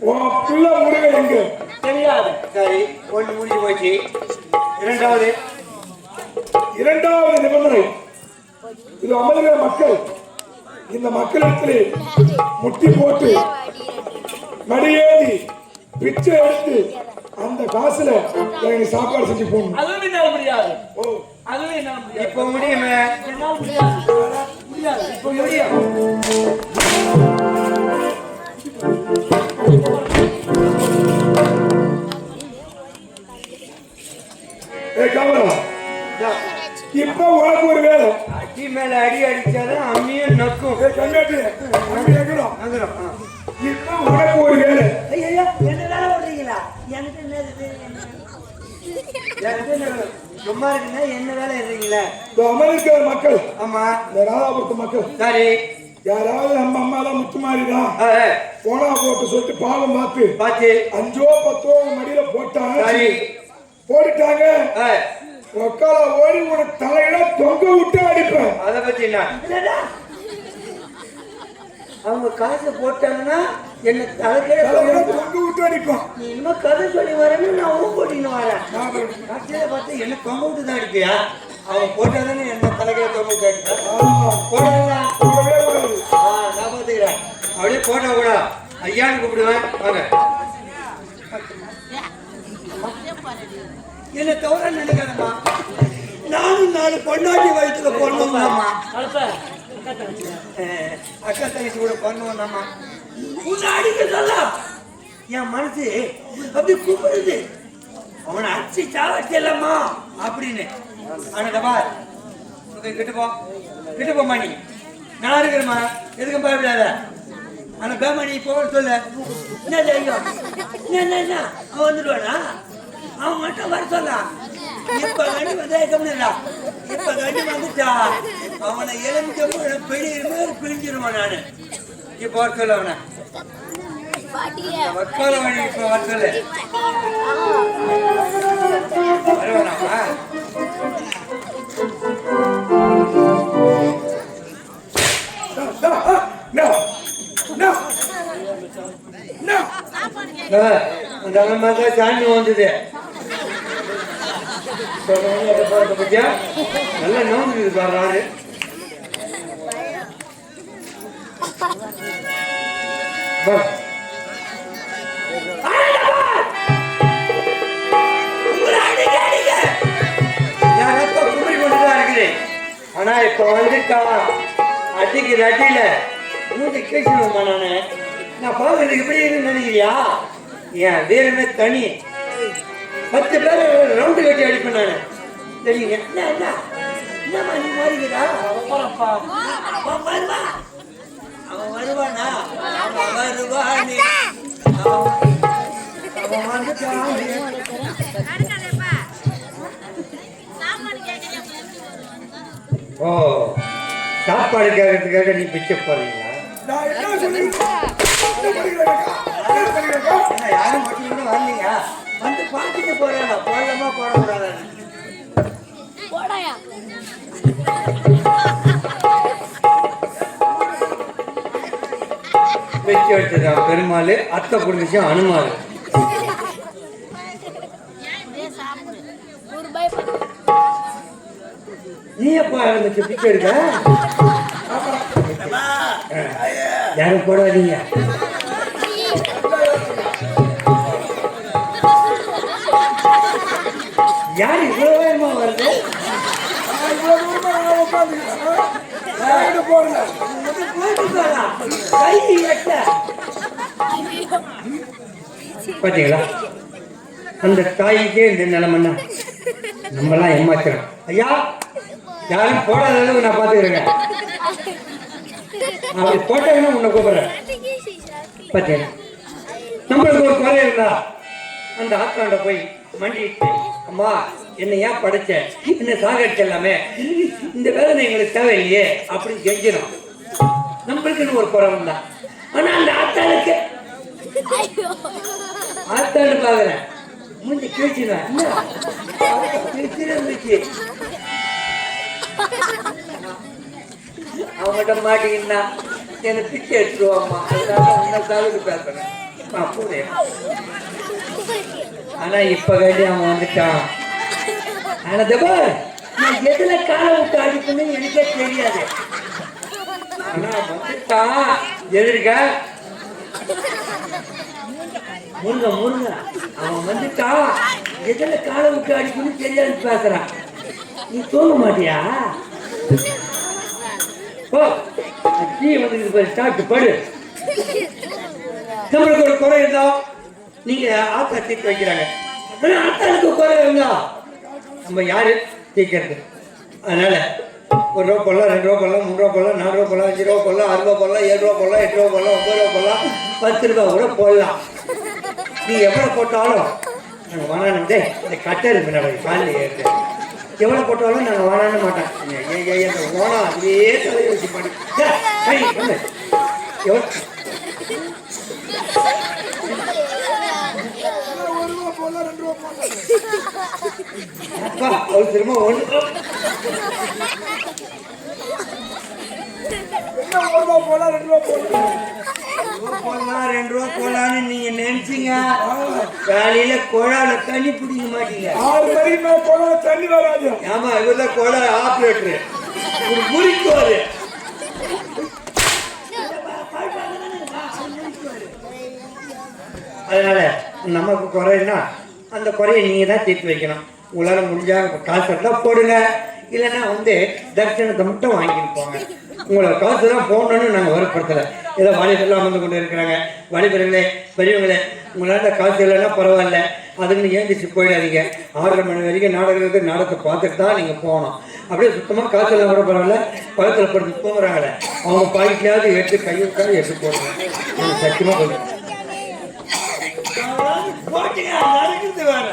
உன் பிள்ளை முருகன் எங்க தெரியாது. சரி, ஒன்று முடிஞ்சு போச்சு. இரண்டாவது நிபந்தனை, இது அமர்கிற மக்கள், இந்த மக்களிடத்திலே முட்டி போட்டு மடியேறி பிச்சை எடுத்து அந்த காசுல எனக்கு சாப்பாடு செஞ்சு போகணும். அதுவும் என்னால முடியாது. அதுவும் என்னால முடியாது. இப்போ முடியுமே. என்னால முடியாது. இப்போ முடியும். இப்ப உனக்கு ஒரு வேலை, அடி மேல அடி அடிச்சாதான் அம்மியும் நக்கும். இப்ப உனக்கு ஒரு வேலை. என்ன ஓடுறீங்களா? எனக்கு சும்மா இருக்குன்னா என்ன வேலை இருக்கீங்களா? அமெரிக்க மக்கள், ஆமா, இந்த ராதாபுரத்து மக்கள், சரி, யாராவது நம்ம அம்மா தான் முத்துமாரிதான் போனா போட்டு சொல்லிட்டு பாவம் பார்த்து 5 10 மடியில போட்டாங்க. சரி, போட்டுட்டாங்க. ஒக்கால ஓடி உனக்கு தலையில தொங்க விட்டு அடிப்பேன். அதை பத்தி என்ன? அவங்க காசு போட்டாங்கன்னா என்ன தலையில தொங்க விட்டு அடிப்பேன். நீ இன்னும் கதை சொல்லி வரேன்னு நான் ஊன் போட்டின்னு வரேன். கடைசியில பார்த்து என்ன தொங்க விட்டு தான் அடிப்பியா? அவன் போட்டாதானே என்ன தலையில தொங்க விட்டு அடிப்பேன். போட்டா நான் பார்த்துக்கிறேன். அப்படியே போட்டா கூட ஐயான்னு கூப்பிடுவேன். வாங்க, என்ன தவிர நினைக்காதம்மா. நானும் 4 பொண்டாட்டி வயிற்றுல பொண்ணுங்கம்மா. அக்கா தங்கச்சி கூட பொண்ணுங்கம்மா. முன்னாடிக்கு சொல்லலாம். என் மனசு அப்படி கூப்பிடுது, அவனை அடிச்சு சாவச்சல்லம்மா அப்படின்னு. ஆனாடா கிட்ட போமா, நீ நான் இருக்கிறேம்மா, எதுக்கும் பயப்படாத. ஆனா பேமா நீ போக சொல்ல. என்ன தெரியும்? என்ன அவன் வந்துடுவானா? அவன் மட்டும் வர சொல்ல. இப்ப கண்டி வந்தா இப்ப கண்டி வந்துட்டா அவனை எலுமிச்ச பிழிஞ்சிருவான். நானு இப்ப வர சொல்ல அவனை வக்கால வழி. இப்ப வர சொல்லு. வருவானாமா? அந்த மாதிரி சாமி வந்தது பத்தியா, நல்லா நோந்துக்குது பாரு ஆடு. குமரி கொண்டுதான் இருக்குது. ஆனா இப்ப வந்துட்டா அடிக்கு ரட்டில மூட்டை கேட்கணுமா? நான் பாக்குறது இப்படி இருக்குன்னு நினைக்கிறியா? என் வீரமே தனி. 10 பேர் ரவுண்டு கட்டி அடிப்பேன் நானு. தெரியுங்க என்னம்மா நீ மாறிக்கிறா? அவன் வருவானா? அவன் வருவானே. அவன் வந்துட்டான். ஓ, சாப்பாடு கேட்கறதுக்காக நீ பிச்சை போறீங்களா? யாரும் மட்டும் வரலீங்க. வந்து பார்த்துட்டு போறேன். போடலாமா போடக்கூடாது? வச்சு வச்சதான் பெருமாள், அத்தை புரிஞ்சிச்சு அனுமாரு. நீ எப்ப ஆரம்பிச்சு பிச்சை எடுக்க? யாரும் போடாதீங்க. யாரு இவ்வளவு வேகமா வருது? பாத்தீங்களா, அந்த தாய்க்கே இந்த நிலைமைன்னா நம்மலாம் ஏமாத்துறோம். ஐயா, யாரும் போடாத அளவுக்கு நான் பாத்துக்கிறேங்க. அப்படி போட்டாங்கன்னா உன்னை கூப்பிடுறேன். பாத்தீங்களா, நம்மளுக்கு ஒரு குறை இருந்தா அந்த ஆத்தாண்ட போய் மண்டிட்டு, அம்மா என்னை ஏன் படைச்ச, என்ன சாகடிச்சல்லாமே, இந்த வேதனை எங்களுக்கு தேவையில்லையே அப்படின்னு கெஞ்சிடும். நம்மளுக்குன்னு ஒரு குறை இருந்தா. ஆனா அந்த ஆத்தாளுக்கு ஆத்தாண்டு பாக்குறேன் மூஞ்சி கிழிச்சுதான் இருந்துச்சு. அவங்ககிட்ட மாட்டீங்கன்னா என்னை பிச்சை எடுத்துருவாம்மா, அதனால உன்னை தவிர்த்து பேசுறேன். நான் போறேன். ஆனா இப்ப வேண்டி அவன் வந்துட்டான். ஆனா தப்பா நான் எதுல காலை விட்டு அடிக்கணும்னு எனக்கே தெரியாது. ஆனா வந்துட்டான். எதிர்க்க முருங்க முருங்க அவன் வந்துட்டான். எதுல காலை விட்டு அடிக்கணும்னு தெரியாதுன்னு பேசுறான். நீ தூங்க மாட்டியா? ஓ டீ வந்து ஸ்டார்ட் படு. நம்மளுக்கு ஒரு குறை இருந்தா நீங்க ஆத்தா தீர்த்து வைக்கிறாங்க. ஆத்தாளுக்கு குறை இருந்தா நம்ம யாரு தீர்க்கிறது? அதனால ஒரு ரூபா போடலாம், 2 ரூபா போடலாம், 3 ரூபா போடலாம், 4 ரூபா போடலாம், 5 ரூபா போடலாம், 6 ரூபா போடலாம், 7 ரூபா போடலாம், 8 ரூபா போடலாம், 9 ரூபா போடலாம், 10 ரூபா கூட போடலாம். நீ எவ்வளவு போட்டாலும் நாங்கள் வானானே இந்த கட்டர் பின்னாடி காலில் ஏற்று எவ்வளோ போட்டாலும் நாங்கள் வானான மாட்டோம். ஓனா அதே தலையை வச்சு பாடி எவ்வளோ அப்பா அவள் திரும்ப ஒன்று போலாம் 2 ரூபா போடலாம். 2 ரூபா போலான்னு நீங்க நினைச்சீங்க. காலையில குழால தண்ணி பிடிக்க மாட்டீங்க. 6 மணிக்கு மேல போனா தண்ணி வராது. ஆமா இவர்தான் குழா ஆப்ரேட்டரு. ஒரு குறிக்குவாரு. அதனால நமக்கு குறைன்னா அந்த குறையை நீங்க தான் தீர்த்து வைக்கணும். உங்களால முடிஞ்சா காசு இருந்தால் போடுங்க, இல்லைன்னா வந்து தரிசனத்தை மட்டும் வாங்கிட்டு போங்க. உங்களை காசு தான் போடணும்னு நாங்கள் வற்புறுத்தலை. ஏதோ வாலிபெல்லாம் வந்து கொண்டு இருக்கிறாங்க. வாலிபர்களே பெரியவங்களே உங்களால் காசு இல்லைன்னா பரவாயில்ல, அதுன்னு ஏந்திச்சு போயிடாதீங்க. 6:30 மணி வரைக்கும் நாடகத்தை பார்த்துட்டு தான் நீங்கள் போகணும். அப்படியே சுத்தமாக காசு எல்லாம் கூட பரவாயில்ல, பக்கத்தில் படுத்து தூங்குறாங்களே அவங்க பாக்கெட்லையாவது எடுத்து கையுக்காக எடுத்து போடுங்க. எனக்கு சத்தியமாக சொல்லுங்க நடக்குது வேற.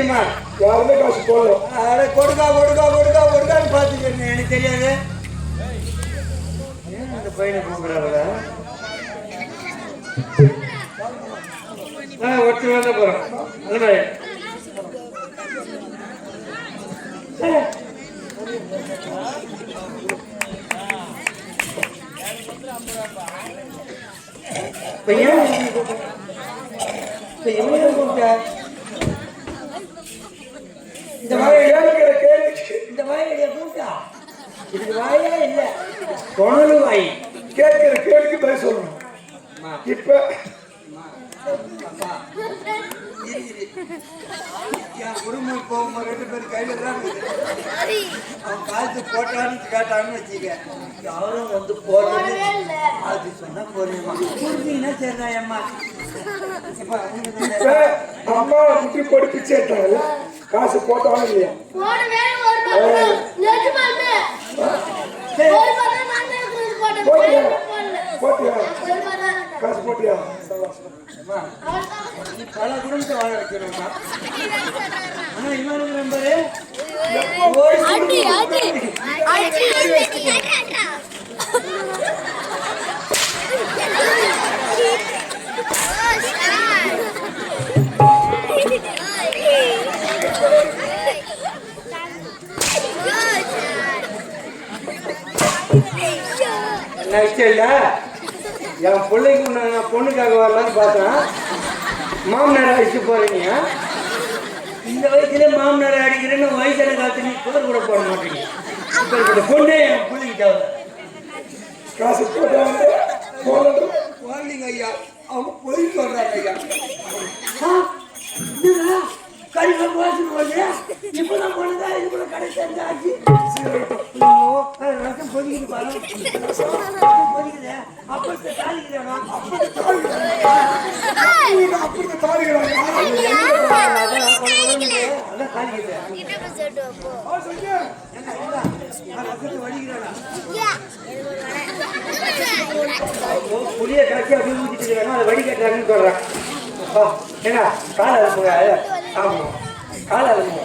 தெரியுமா? யாருமே காசு போடல. அட கொடுக்கான்னு பார்த்துக்கிறேன். எனக்கு தெரியாது. ஏன் அந்த பையனை கூப்பிடுறாங்களா? ஒருத்தர் வந்த போறோம். அந்த மாதிரி இந்த வாயை கூட்டா இதுக்கு வாயா இல்ல தொணலு வாய். கேட்கிற கேள்விக்கு பதில் சொல்லணும். இப்ப என் குடும்பம் போகும்போது 2 பேர் கையில தான் அவன் காலத்து போட்டான்னு கேட்டான்னு வச்சுக்க. யாரும் வந்து போடுறது அது சொன்னா போறேம்மா புரிஞ்சுங்கன்னா சரிதான் அம்மா. இப்ப அம்மா முட்டி போட்டு பிச்சை எடுத்தாங்க. காசு போட்டாலும் இல்லையா? போட்டியா? காசு போட்டியா? பல குடும்பத்தை வாழ வைக்கிறோம்மா. ஆனா இவனுக்கு நம்பரு இல்ல என் பிள்ளைக்கு நான் பொண்ணுக்காக வரலான்னு பார்த்தேன். மாமனார் அடிச்சு போறீங்க. இந்த வயசுல மாமனார் அடிக்கிறேன்னு வயசான காலத்து நீ சோறு கூட போட மாட்டீங்க. இப்ப பொண்ணே என் பிள்ளைகிட்ட காசு போட்டாங்க போடுங்க ஐயா. அவங்க பொய் சொல்றாங்க ஐயா. கறிகள் வாசனை வருது. இப்பதான் போனதா இதுக்குள்ள கடை செஞ்சாச்சு. ரசம் பொதிக்குது பாரு. பொதிக்குது. அப்படி தாளிக்கிறேன். அப்படி தாளிக்கிறாங்க. அதான் தாளிக்கிறேன். புளிய கரைச்சி அப்படி ஊற்றிட்டு இருக்காங்க. அதை வடிகட்டுறாங்கன்னு சொல்றேன். ஏன்னா காலை அனுப்புங்க. ஆமாம் காலை அனுப்புங்க.